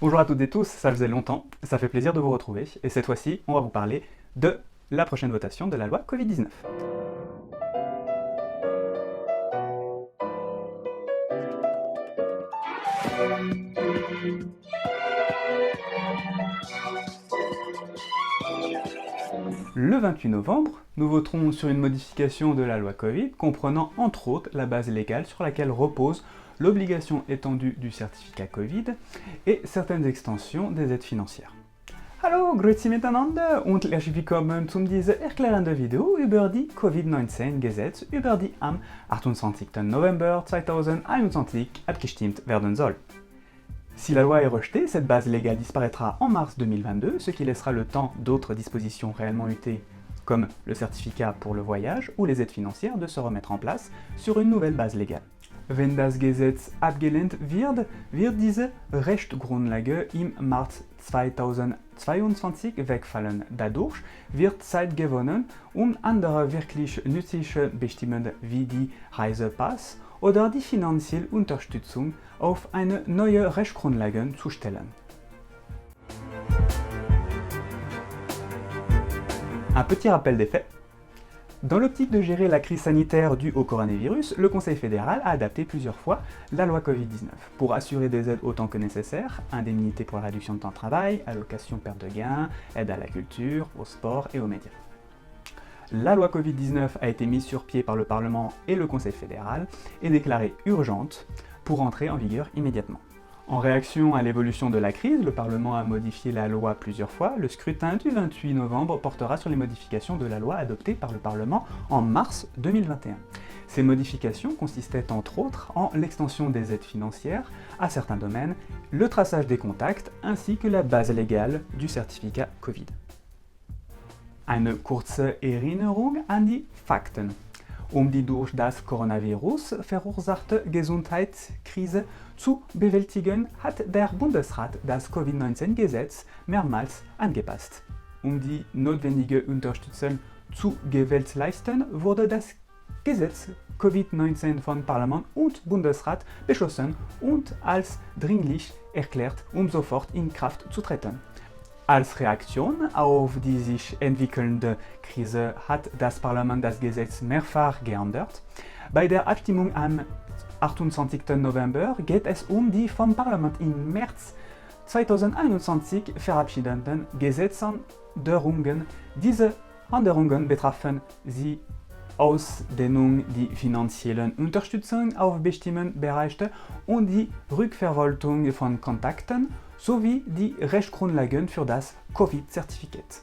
Bonjour à toutes et tous, ça faisait longtemps, ça fait plaisir de vous retrouver, et cette fois-ci, on va vous parler de la prochaine votation de la loi Covid-19. Le 28 novembre, nous voterons sur une modification de la loi Covid comprenant entre autres la base légale sur laquelle repose l'obligation étendue du certificat Covid et certaines extensions des aides financières. Hallo, grüezi miteinander und herzlich willkommen zu dieser erklärenden Video über die Covid-19-Gesetz, über die am 28. November 2021 abgestimmt werden soll. Si la loi est rejetée, cette base légale disparaîtra en mars 2022, ce qui laissera le temps d'autres dispositions réellement utées, comme le certificat pour le voyage ou les aides financières, de se remettre en place sur une nouvelle base légale. Wenn das Gesetz abgelehnt wird, wird diese Rechtsgrundlage im März 2022 wegfallen. Dadurch wird Zeit gewonnen, um andere wirklich nützliche Bestimmungen wie die Reisepass oder die finanzielle Unterstützung auf eine neue Rechtsgrundlage zu stellen. Un petit rappel des faits. Dans l'optique de gérer la crise sanitaire due au coronavirus, le Conseil fédéral a adapté plusieurs fois la loi Covid-19 pour assurer des aides autant que nécessaire, indemnité pour la réduction de temps de travail, allocation perte de gains, aide à la culture, au sport et aux médias. La loi Covid-19 a été mise sur pied par le Parlement et le Conseil fédéral et déclarée urgente pour entrer en vigueur immédiatement. En réaction à l'évolution de la crise, le Parlement a modifié la loi plusieurs fois. Le scrutin du 28 novembre portera sur les modifications de la loi adoptée par le Parlement en mars 2021. Ces modifications consistaient entre autres en l'extension des aides financières à certains domaines, le traçage des contacts ainsi que la base légale du certificat Covid. Eine kurze Erinnerung an die Fakten. Die durch das Coronavirus verursachte Gesundheitskrise zu bewältigen, hat der Bundesrat das Covid-19-Gesetz mehrmals angepasst. Die notwendige Unterstützung zu gewährleisten, wurde das Gesetz Covid-19 von Parlament und Bundesrat beschlossen und als dringlich erklärt, sofort in Kraft zu treten. Als Reaktion auf die sich entwickelnde Krise hat das Parlament das Gesetz mehrfach geändert. Bei der Abstimmung am 28. November geht es die vom Parlament im März 2021 verabschiedeten Gesetzänderungen. Diese Änderungen betrafen die Ausdehnung, die finanziellen Unterstützung auf bestimmte Bereiche und die Rückverwaltung von Kontakten sowie die Rechtsgrundlagen für das Covid-Certificat.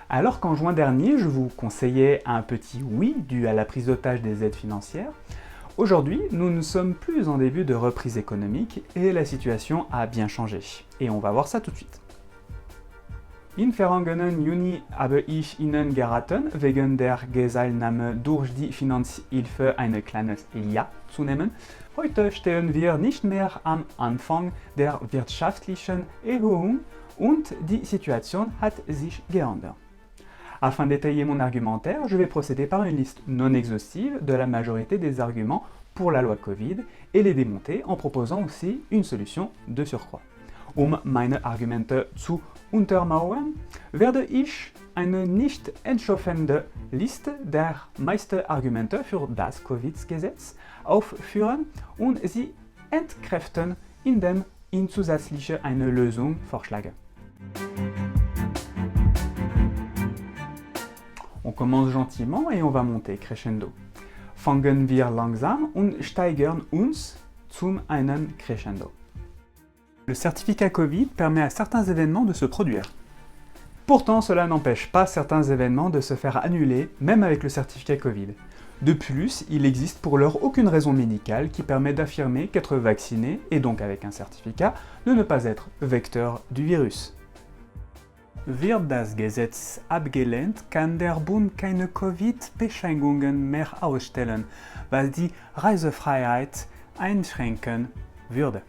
Alors qu'en juin dernier, je vous conseillais un petit oui dû à la prise d'otage des aides financières, aujourd'hui, nous ne sommes plus en début de reprise économique et la situation a bien changé. Et on va voir ça tout de suite. Im vergangenen Juni habe ich Ihnen geraten, wegen der Geseilnahme durch die Finanzhilfe ein kleines Ja zu nehmen. Heute stehen wir nicht mehr am Anfang der wirtschaftlichen Erholung und die Situation hat sich geändert. Afin d'étayer mon argumentaire, je vais procéder par une liste non exhaustive de la majorité des arguments pour la loi Covid et les démonter en proposant aussi une solution de surcroît. Meine Argumente zu untermauern, werde ich eine nicht entschlossene Liste der meisten Argumente für das Covid-Gesetz aufführen und sie entkräften, indem ich zusätzlich eine Lösung vorschlage. On commence gentiment et on va monter crescendo. Fangen wir langsam und steigern uns zum einen crescendo. Le certificat Covid permet à certains événements de se produire. Pourtant, cela n'empêche pas certains événements de se faire annuler, même avec le certificat Covid. De plus, il existe pour l'heure aucune raison médicale qui permet d'affirmer qu'être vacciné, et donc avec un certificat, de ne pas être vecteur du virus. Wird das Gesetz abgelehnt, kann der Bund keine Covid-Beschränkungen mehr ausstellen, was die Reisefreiheit einschränken würde.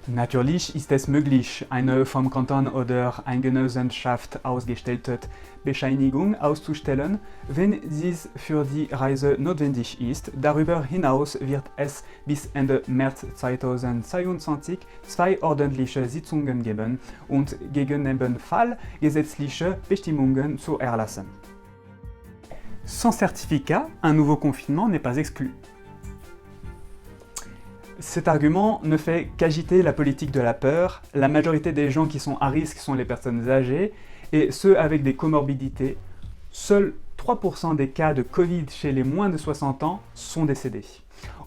Natürlich ist es möglich, eine vom Kanton oder Eingenossenschaft ausgestellte Bescheinigung auszustellen, wenn dies für die Reise notwendig ist. Darüber hinaus wird es bis Ende März 2022 2 ordentliche Sitzungen geben und gegebenenfalls gesetzliche Bestimmungen zu erlassen. Sans certificat, un nouveau confinement n'est pas exclu. Cet argument ne fait qu'agiter la politique de la peur. La majorité des gens qui sont à risque sont les personnes âgées et ceux avec des comorbidités. Seuls 3% des cas de Covid chez les moins de 60 ans sont décédés.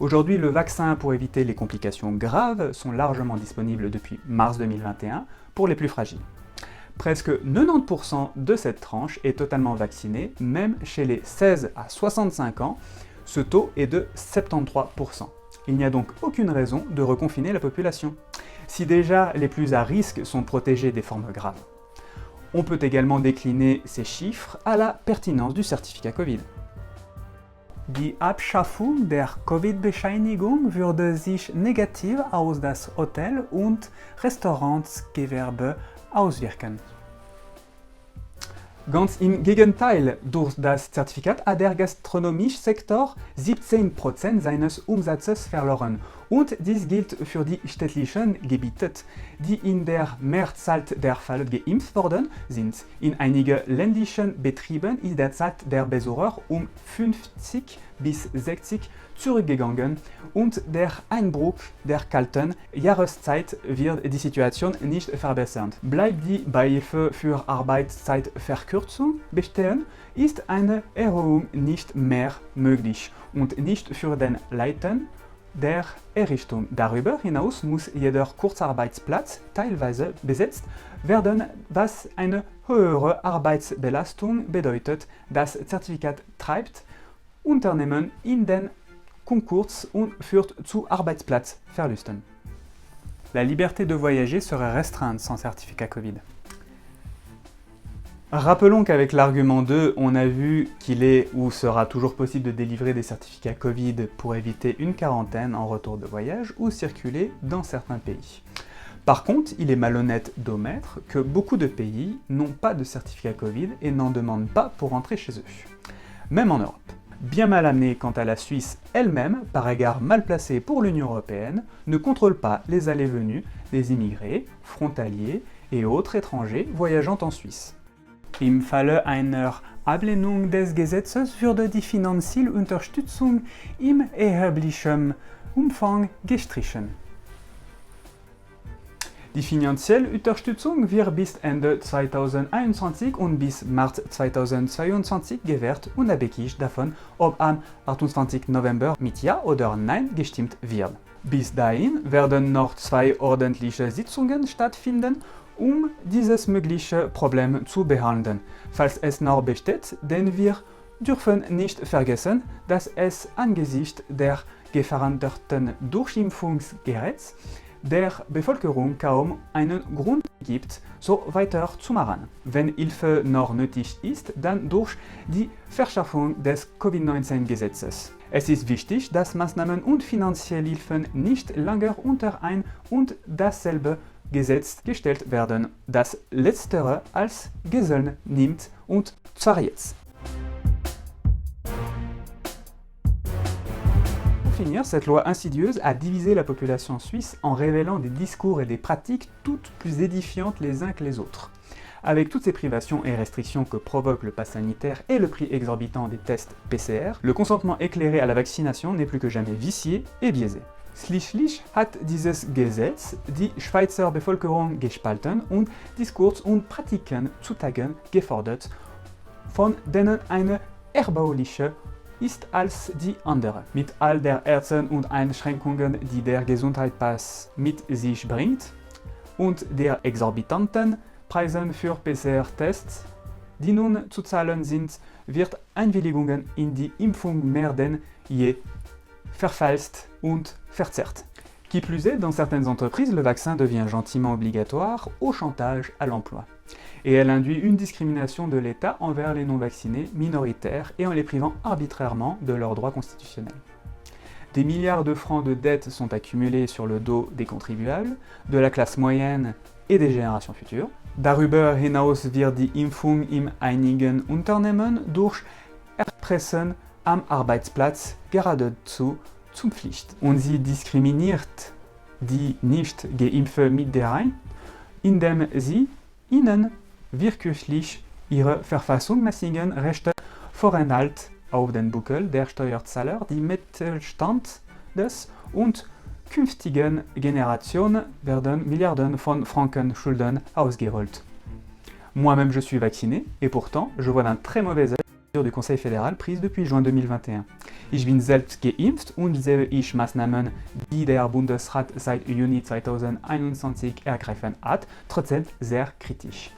Aujourd'hui, le vaccin pour éviter les complications graves sont largement disponibles depuis mars 2021 pour les plus fragiles. Presque 90% de cette tranche est totalement vaccinée, même chez les 16 à 65 ans, ce taux est de 73%. Il n'y a donc aucune raison de reconfiner la population, si déjà les plus à risque sont protégés des formes graves. On peut également décliner ces chiffres à la pertinence du certificat Covid. Die Abschaffung der Covid-Bescheinigung würde sich negativ auf das Hotel- und Restaurantsgewerbe auswirken. Ganz im Gegenteil, durch das Zertifikat hat der gastronomische Sektor 17% seines Umsatzes verloren. Und dies gilt für die städtlichen Gebiete, die in der Mehrzahl der Fälle geimpft worden sind. In einigen ländlichen Betrieben ist derzeit der Besucher 50 bis 60 zurückgegangen und der Einbruch der kalten Jahreszeit wird die Situation nicht verbessern. Bleibt die Beihilfe für Arbeitszeitverkürzung bestehen, ist eine Erhöhung nicht mehr möglich und nicht für den Leiten der Errichtung. Darüber hinaus muss jeder Kurzarbeitsplatz teilweise besetzt werden, was eine höhere Arbeitsbelastung bedeutet. Das Zertifikat treibt Unternehmen in den Konkurs und führt zu Arbeitsplatzverlusten. La liberté de voyager serait restreinte sans certificat Covid. Rappelons qu'avec l'argument 2, on a vu qu'il est ou sera toujours possible de délivrer des certificats Covid pour éviter une quarantaine en retour de voyage ou circuler dans certains pays. Par contre, il est malhonnête d'omettre que beaucoup de pays n'ont pas de certificat Covid et n'en demandent pas pour rentrer chez eux. Même en Europe. Bien mal amenée quant à la Suisse elle-même, par égard mal placée pour l'Union européenne, ne contrôle pas les allées-venues des immigrés, frontaliers et autres étrangers voyageant en Suisse. Im Falle einer Ablehnung des Gesetzes würde die finanzielle Unterstützung im erheblichen Umfang gestrichen. Die finanzielle Unterstützung wird bis Ende 2021 und bis März 2022 gewährt, unabhängig davon, ob am 28. November mit Ja oder Nein gestimmt wird. Bis dahin werden noch 2 ordentliche Sitzungen stattfinden, um dieses mögliche Problem zu behandeln, falls es noch besteht, denn wir dürfen nicht vergessen, dass es angesichts der gefährdeten Durchimpfungsgeräts der Bevölkerung kaum einen Grund gibt, so weiterzumachen. Wenn Hilfe noch nötig ist, dann durch die Verschärfung des Covid-19-Gesetzes. Es ist wichtig, dass Maßnahmen und finanzielle Hilfen nicht länger unter ein und dasselbe Gesetz gestellt werden, das letztere als Geiseln nimmt und zwar jetzt. Pour finir, cette loi insidieuse a divisé la population suisse en révélant des discours et des pratiques toutes plus édifiantes les uns que les autres. Avec toutes ces privations et restrictions que provoque le pass sanitaire et le prix exorbitant des tests PCR, le consentement éclairé à la vaccination n'est plus que jamais vicié et biaisé. Schließlich hat dieses Gesetz die Schweizer Bevölkerung gespalten und Diskurs und Praktiken zutage gefordert, von denen eine erbauliche ist als die andere. Mit all der Ärzten und Einschränkungen, die der Gesundheitspass mit sich bringt, und der exorbitanten Preisen für PCR-Tests, die nun zu zahlen sind, wird Einwilligungen in die Impfung mehr denn je verfalscht und verzerrt. Qui plus est, dans certaines entreprises, le vaccin devient gentiment obligatoire au chantage à l'emploi. Et elle induit une discrimination de l'État envers les non-vaccinés minoritaires et en les privant arbitrairement de leurs droits constitutionnels. Des milliards de francs de dettes sont accumulés sur le dos des contribuables, de la classe moyenne et des générations futures. Darüber hinaus wird die Impfung in einigen Unternehmen durch Erpressen am Arbeitsplatz geradezu zur Pflicht. Und sie diskriminiert die nicht Geimpfte mit der Rein, indem sie ihnen wirklich ihre verfassungsmäßigen Rechte vorenthält auf den Buckel der Steuerzahler, die Mittelstandes und künftigen Generationen werden Milliarden von Franken Schulden ausgeholt. Moi-même je suis vacciné, et pourtant je vois d'un très mauvais œil les mesures du Conseil fédéral prises depuis juin 2021. Ich bin selbst geimpft und sehe ich Maßnahmen, die der Bundesrat seit Juni 2021 ergriffen hat, trotzdem sehr kritisch.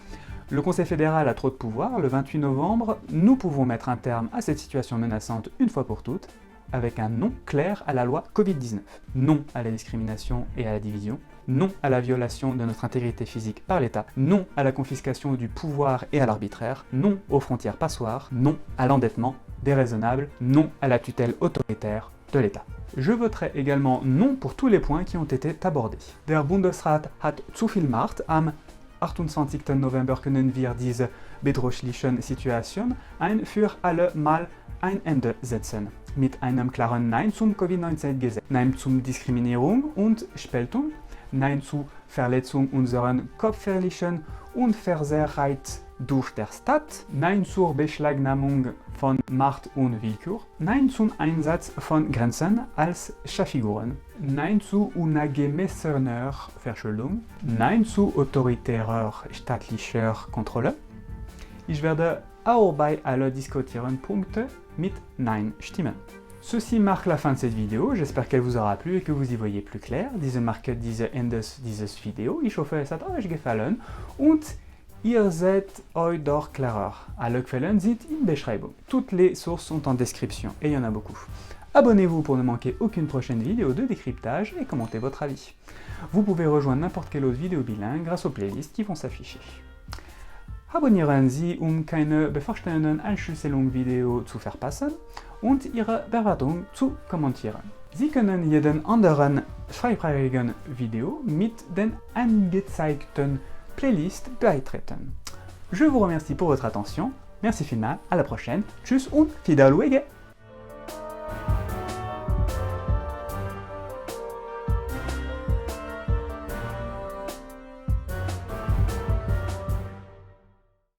Le Conseil fédéral a trop de pouvoir. Le 28 novembre, nous pouvons mettre un terme à cette situation menaçante une fois pour toutes, avec un non clair à la loi Covid-19. Non à la discrimination et à la division. Non à la violation de notre intégrité physique par l'État. Non à la confiscation du pouvoir et à l'arbitraire. Non aux frontières passoires. Non à l'endettement déraisonnable. Non à la tutelle autoritaire de l'État. Je voterai également non pour tous les points qui ont été abordés. Der Bundesrat hat zu viel Macht. Am 28. November können wir diese bedrohlichen Situation ein für alle Mal ein Ende setzen. Mit einem klaren Nein zum Covid-19-Gesetz, Nein zum Diskriminierung und Spaltung, Nein zur Verletzung unserer körperlichen Unversehrtheit durch der Staat, Nein zur Beschlagnahmung von Macht und Willkür, Nein zum Einsatz von Grenzen als Schafiguren, Nein zu unangemessener Verschuldung, Nein zu autoritärer staatlicher Kontrolle. Ich werde auch bei alle diskutierten Punkte mit Nein stimmen. Ceci marque la fin de cette vidéo, j'espère qu'elle vous aura plu et que vous y voyez plus clair. Diese marque diese Ende dieses Video. Ich hoffe, es hat euch gefallen und ihr seht euch doch klarer. Alle Quellen sind in Beschreibung. Toutes les sources sont en description et il y en a beaucoup. Abonnez-vous pour ne manquer aucune prochaine vidéo de décryptage et commentez votre avis. Vous pouvez rejoindre n'importe quelle autre vidéo bilingue grâce aux playlists qui vont s'afficher. Abonnieren Sie, keine bevorstehenden Einstellungsvideo zu verpassen und Ihre Bewertung zu kommentieren. Sie können jeden anderen freien Video mit den angezeigten Playlist beitreten. Je vous remercie pour votre attention, merci vielmals, à la prochaine, tschüss und Fiederluege!